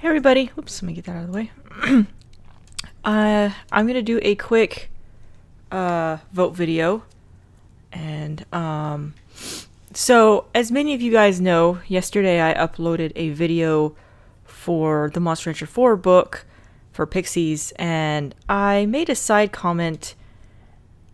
Hey everybody, oops, let me get that out of the way. I'm gonna do a quick vote video, and so as many of you guys know, yesterday I uploaded a video for the Monster Rancher 4 book for Pixies, and I made a side comment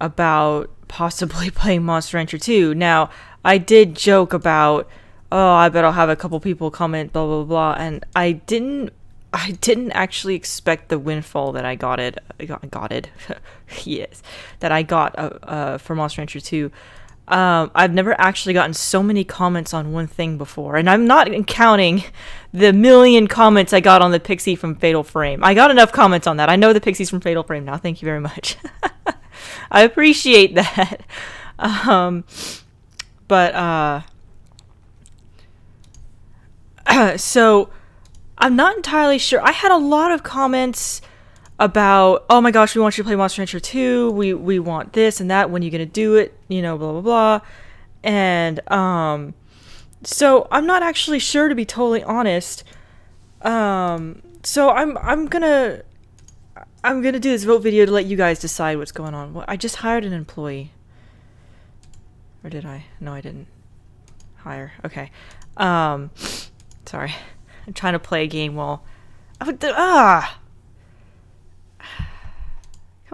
about possibly playing Monster Rancher 2. Now, I did joke about, oh, I bet I'll have a couple people comment, blah blah blah, and I didn't actually expect the windfall that I got yes, that I got for Monster Rancher 2. I've never actually gotten so many comments on one thing before, and I'm not counting the million comments I got on the Pixie from Fatal Frame. I got enough comments on that. I know the Pixies from Fatal Frame now. Thank you very much. I appreciate that. So I'm not entirely sure. I had a lot of comments about, oh my gosh, we want you to play Monster Rancher 2. We want this and that. When are you gonna do it? You know, blah blah blah. And so I'm not actually sure, to be totally honest. So I'm gonna do this vote video to let you guys decide what's going on. Well, I just hired an employee. Or did I? No, I didn't. Hire. Okay. Sorry. I'm trying to play a game while... Come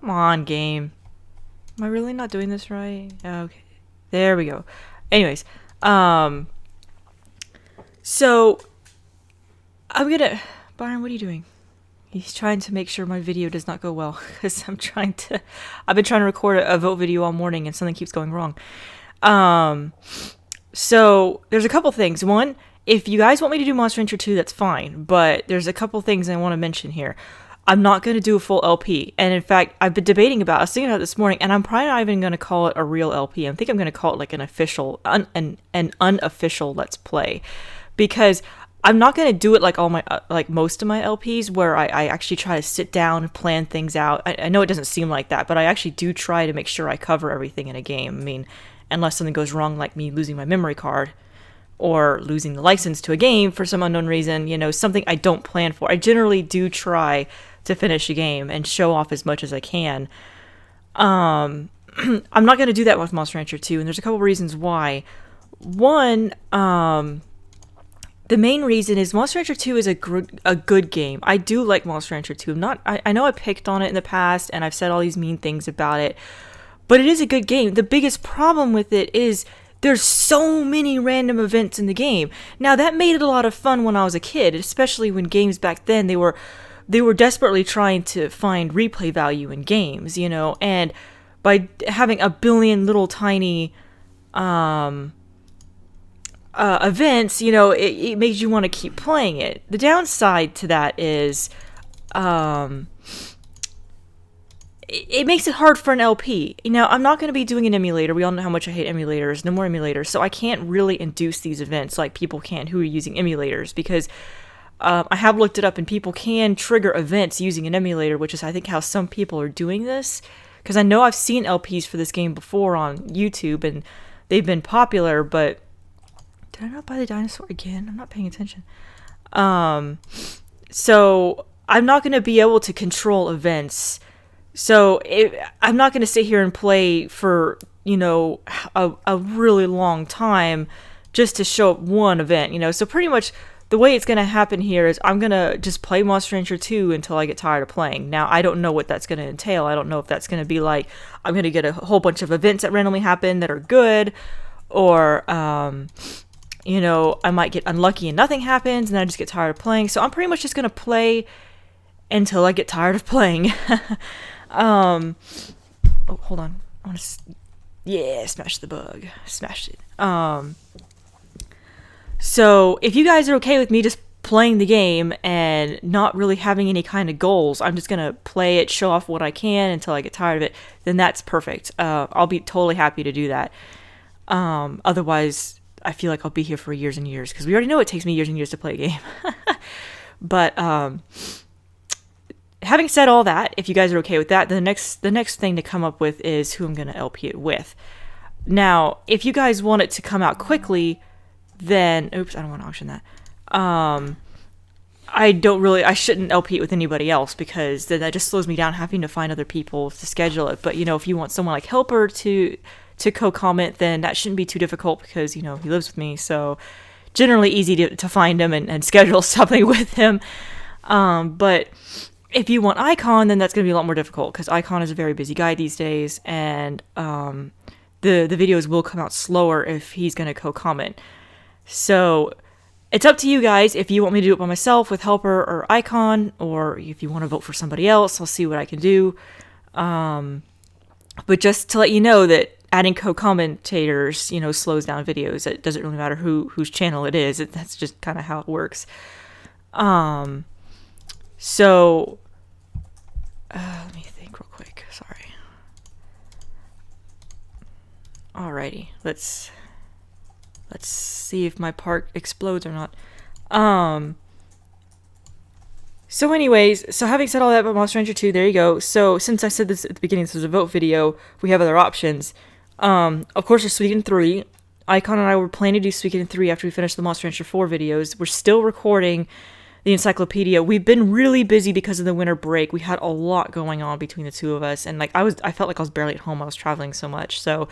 on, game. Am I really not doing this right? Okay. There we go. Anyways. So... I'm gonna... Byron, what are you doing? He's trying to make sure my video does not go well. Because I've been trying to record a vote video all morning and something keeps going wrong. So there's a couple things. One, if you guys want me to do Monster Rancher 2, that's fine. But there's a couple things I want to mention here. I'm not going to do a full LP. And in fact, I've been debating about it. I was thinking about it this morning, and I'm probably not even going to call it a real LP. I think I'm going to call it like an official, an unofficial Let's Play. Because I'm not going to do it like all my, like most of my LPs, where I actually try to sit down and plan things out. I know it doesn't seem like that, but I actually do try to make sure I cover everything in a game. I mean, unless something goes wrong, like me losing my memory card or losing the license to a game for some unknown reason, you know, something I don't plan for. I generally do try to finish a game and show off as much as I can. I'm not going to do that with Monster Rancher 2, and there's a couple reasons why. One, the main reason is Monster Rancher 2 is a good game. I do like Monster Rancher 2. I know I picked on it in the past, and I've said all these mean things about it, but it is a good game. The biggest problem with it is there's so many random events in the game. Now, that made it a lot of fun when I was a kid, especially when games back then, they were desperately trying to find replay value in games, you know, and by having a billion little tiny events, you know, it makes you want to keep playing it. The downside to that is it makes it hard for an LP. You know, I'm not going to be doing an emulator. We all know how much I hate emulators. No more emulators. So I can't really induce these events like people can who are using emulators, because I have looked it up, and people can trigger events using an emulator, which is, I think, how some people are doing this. Because I know I've seen LPs for this game before on YouTube, and they've been popular, but... Did I not buy the dinosaur again? I'm not paying attention. So I'm not going to be able to control events. So I'm not going to sit here and play for, you know, a really long time just to show up one event, you know. So pretty much the way it's going to happen here is I'm going to just play Monster Rancher 2 until I get tired of playing. Now, I don't know what that's going to entail. I don't know if that's going to be like, I'm going to get a whole bunch of events that randomly happen that are good, or, you know, I might get unlucky and nothing happens and I just get tired of playing. So I'm pretty much just going to play until I get tired of playing. Oh, hold on. I want to... Yeah, smash the bug. Smashed it. So if you guys are okay with me just playing the game and not really having any kind of goals, I'm just going to play it, show off what I can until I get tired of it, then that's perfect. I'll be totally happy to do that. Otherwise, I feel like I'll be here for years and years, because we already know it takes me years and years to play a game. But having said all that, if you guys are okay with that, the next thing to come up with is who I'm going to LP it with. Now, if you guys want it to come out quickly, then... Oops, I don't want to auction that. I shouldn't LP it with anybody else, because then that just slows me down having to find other people to schedule it. But, you know, if you want someone like Helper to co-comment, then that shouldn't be too difficult, because, you know, he lives with me. So generally easy to find him and schedule something with him. But if you want Icon, then that's going to be a lot more difficult, because Icon is a very busy guy these days, and the videos will come out slower if he's going to co-comment. So it's up to you guys if you want me to do it by myself with Helper or Icon, or if you want to vote for somebody else. I'll see what I can do. But just to let you know that adding co-commentators, you know, slows down videos. It doesn't really matter whose channel it is. That's just kind of how it works. So let me think real quick. Sorry. Alrighty, let's see if my part explodes or not. So anyways, so having said all that about Monster Rancher 2, there you go. So since I said this at the beginning, this was a vote video, we have other options. Of course, there's Suikoden 3. Icon and I were planning to do Suikoden 3 after we finished the Monster Rancher 4 videos. We're still recording the encyclopedia. We've been really busy because of the winter break. We had a lot going on between the two of us, and like I felt like I was barely at home. I was traveling so much. So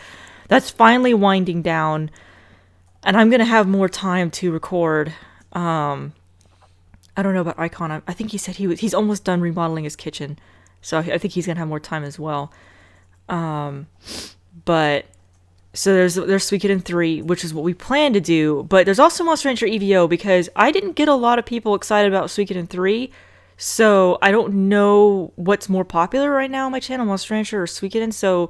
that's finally winding down, and I'm gonna have more time to record. I don't know about Icon. I think he said he's almost done remodeling his kitchen, so I think he's gonna have more time as well. But so there's Suikoden 3, which is what we plan to do. But there's also Monster Rancher EVO, because I didn't get a lot of people excited about Suikoden 3, so I don't know what's more popular right now on my channel, Monster Rancher or Suikoden. So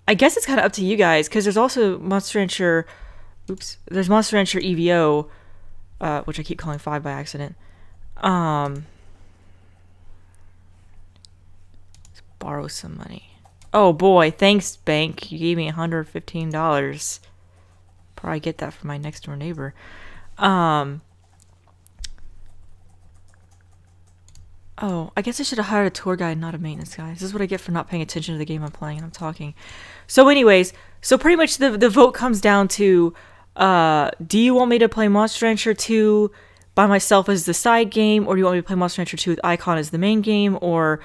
I guess it's kind of up to you guys, because there's also Monster Rancher. There's Monster Rancher EVO, which I keep calling 5 by accident. Let's borrow some money. Oh boy, thanks, bank. You gave me $115. Probably get that from my next door neighbor. Oh, I guess I should have hired a tour guide, not a maintenance guy. This is what I get for not paying attention to the game I'm playing and I'm talking. So anyways, so pretty much the vote comes down to, do you want me to play Monster Rancher 2 by myself as the side game, or do you want me to play Monster Rancher 2 with Icon as the main game, or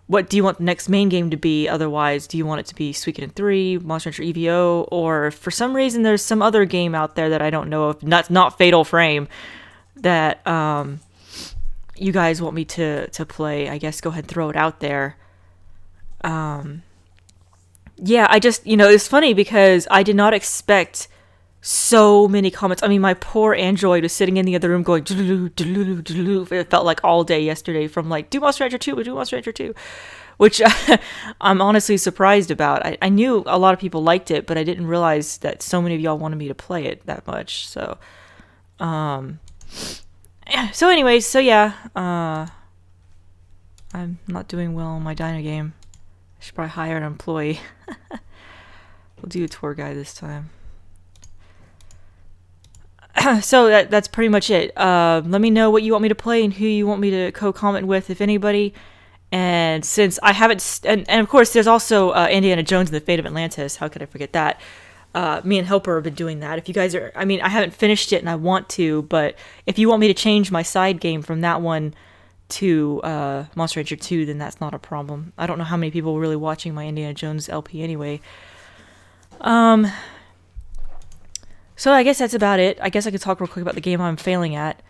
what do you want the next main game to be? Otherwise, do you want it to be Suikoden 3, Monster Rancher EVO, or if for some reason there's some other game out there that I don't know of, that's not Fatal Frame, that you guys want me to play? I guess go ahead and throw it out there. Yeah, I just, you know, it's funny because I did not expect so many comments. I mean, my poor Android was sitting in the other room going, it felt like all day yesterday, from like, do Monster Rancher 2, but do Monster Rancher 2, which I'm honestly surprised about. I knew a lot of people liked it, but I didn't realize that so many of y'all wanted me to play it that much. So, so anyways, so yeah, I'm not doing well on my Dino game. I should probably hire an employee. We'll do a tour guide this time. So that's pretty much it. Let me know what you want me to play and who you want me to co-comment with, if anybody. And since I haven't, and of course there's also Indiana Jones and the Fate of Atlantis. How could I forget that? Me and Helper have been doing that. If you guys are, I mean, I haven't finished it and I want to, but if you want me to change my side game from that one to Monster Rancher 2, then that's not a problem. I don't know how many people were really watching my Indiana Jones LP anyway. So I guess that's about it. I guess I could talk real quick about the game I'm failing at.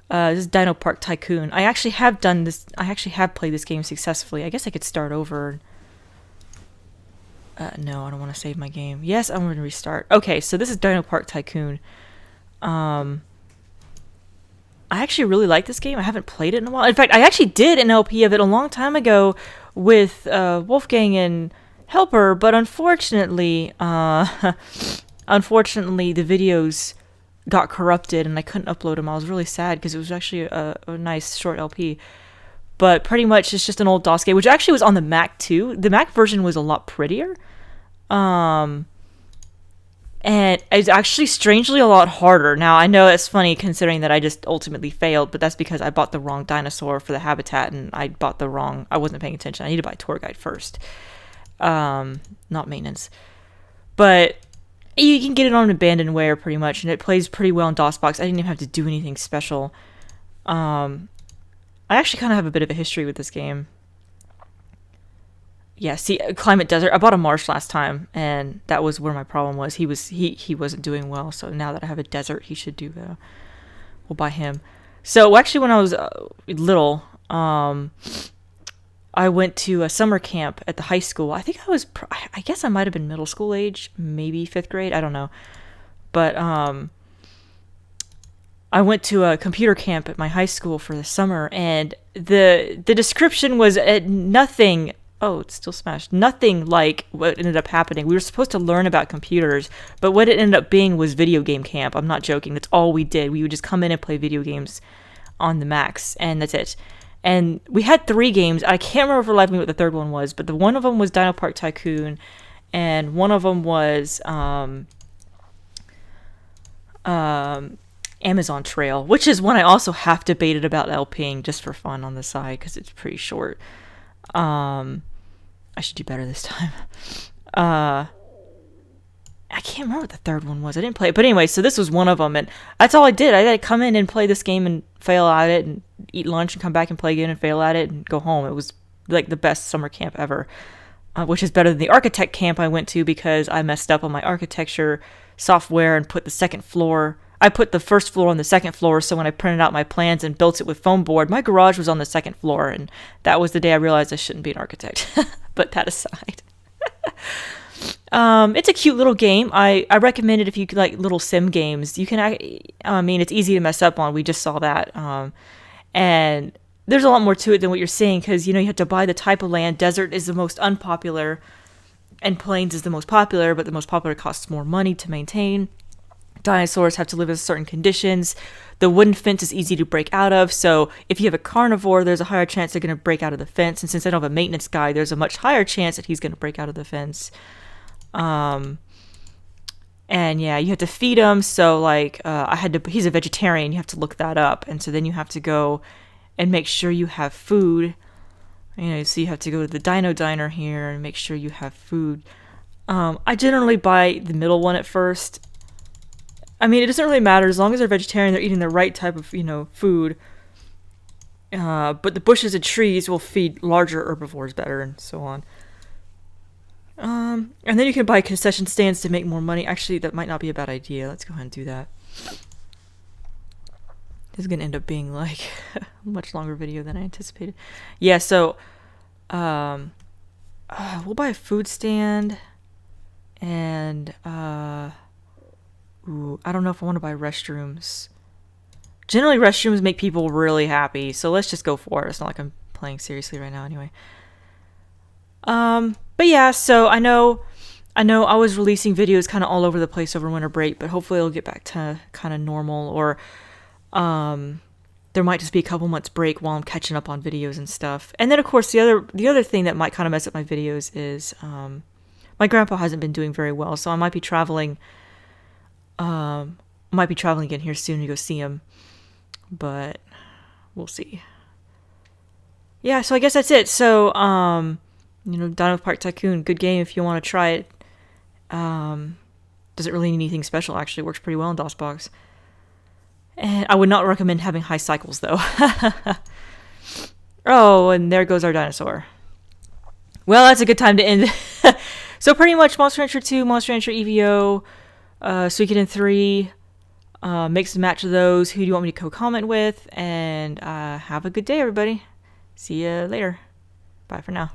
This is Dino Park Tycoon. I actually have done this. I actually have played this game successfully. I guess I could start over. No, I don't want to save my game. Yes, I'm going to restart. Okay, so this is Dino Park Tycoon. I actually really like this game. I haven't played it in a while. In fact, I actually did an LP of it a long time ago with Wolfgang and Helper, but unfortunately, unfortunately, the videos got corrupted and I couldn't upload them. I was really sad because it was actually a nice short LP. But pretty much it's just an old DOS game, which actually was on the Mac too. The Mac version was a lot prettier. And it's actually strangely a lot harder. Now, I know it's funny considering that I just ultimately failed, but that's because I bought the wrong dinosaur for the habitat and I wasn't paying attention. I need to buy a tour guide first. Not maintenance. But you can get it on Abandonware pretty much, and it plays pretty well in DOSBox. I didn't even have to do anything special. I actually kind of have a bit of a history with this game. Yeah, see, Climate Desert. I bought a marsh last time, and that was where my problem was. He wasn't doing well, so now that I have a desert, he should do well. We'll buy him. So actually, when I was little, I went to a summer camp at the high school. I think I guess I might have been middle school age, maybe 5th grade. I don't know. But I went to a computer camp at my high school for the summer, and the description was nothing. Oh, it's still smashed. Nothing like what ended up happening. We were supposed to learn about computers, but what it ended up being was video game camp. I'm not joking. That's all we did. We would just come in and play video games on the Macs, and that's it. And we had 3 games. I can't remember for life me what the third one was, but one of them was Dino Park Tycoon, and one of them was Amazon Trail, which is one I also half debated about LPing just for fun on the side because it's pretty short. I should do better this time. I can't remember what the third one was. I didn't play it. But anyway, so this was one of them. And that's all I did. I had to come in and play this game and fail at it and eat lunch and come back and play again and fail at it and go home. It was like the best summer camp ever, which is better than the architect camp I went to because I messed up on my architecture software and put the second floor. I put the first floor on the second floor, so when I printed out my plans and built it with foam board, my garage was on the second floor, and that was the day I realized I shouldn't be an architect. But that aside. It's a cute little game. I recommend it if you like little sim games. You can, I mean, it's easy to mess up on. We just saw that. And there's a lot more to it than what you're seeing, because, you know, you have to buy the type of land. Desert is the most unpopular, and plains is the most popular, but the most popular costs more money to maintain. Dinosaurs have to live in certain conditions. The wooden fence is easy to break out of, so if you have a carnivore, there's a higher chance they're going to break out of the fence, and since I don't have a maintenance guy, there's a much higher chance that he's going to break out of the fence. And yeah, you have to feed him, so like, he's a vegetarian, you have to look that up, and so then you have to go and make sure you have food. You know, so you have to go to the Dino Diner here and make sure you have food. I generally buy the middle one at first. I mean, it doesn't really matter. As long as they're vegetarian, they're eating the right type of, you know, food. But the bushes and trees will feed larger herbivores better and so on. And then you can buy concession stands to make more money. Actually, that might not be a bad idea. Let's go ahead and do that. This is going to end up being, like, a much longer video than I anticipated. Yeah, so, we'll buy a food stand. And, ooh, I don't know if I want to buy restrooms. Generally, restrooms make people really happy, so let's just go for it. It's not like I'm playing seriously right now anyway. But yeah, so I know I was releasing videos kind of all over the place over winter break, but hopefully it'll get back to kind of normal, or there might just be a couple months break while I'm catching up on videos and stuff. And then, of course, the other thing that might kind of mess up my videos is my grandpa hasn't been doing very well, so I might be traveling. Again here soon to go see him, but we'll see. Yeah, so I guess that's it. So, you know, Dino Park Tycoon, good game if you want to try it. Doesn't really need anything special, actually. Works pretty well in DOSBox. And I would not recommend having high cycles, though. Oh, and there goes our dinosaur. Well, that's a good time to end. So pretty much Monster Rancher 2, Monster Rancher EVO, Suikoden III, mix and match of those. Who do you want me to co-comment with? And have a good day, everybody. See you later. Bye for now.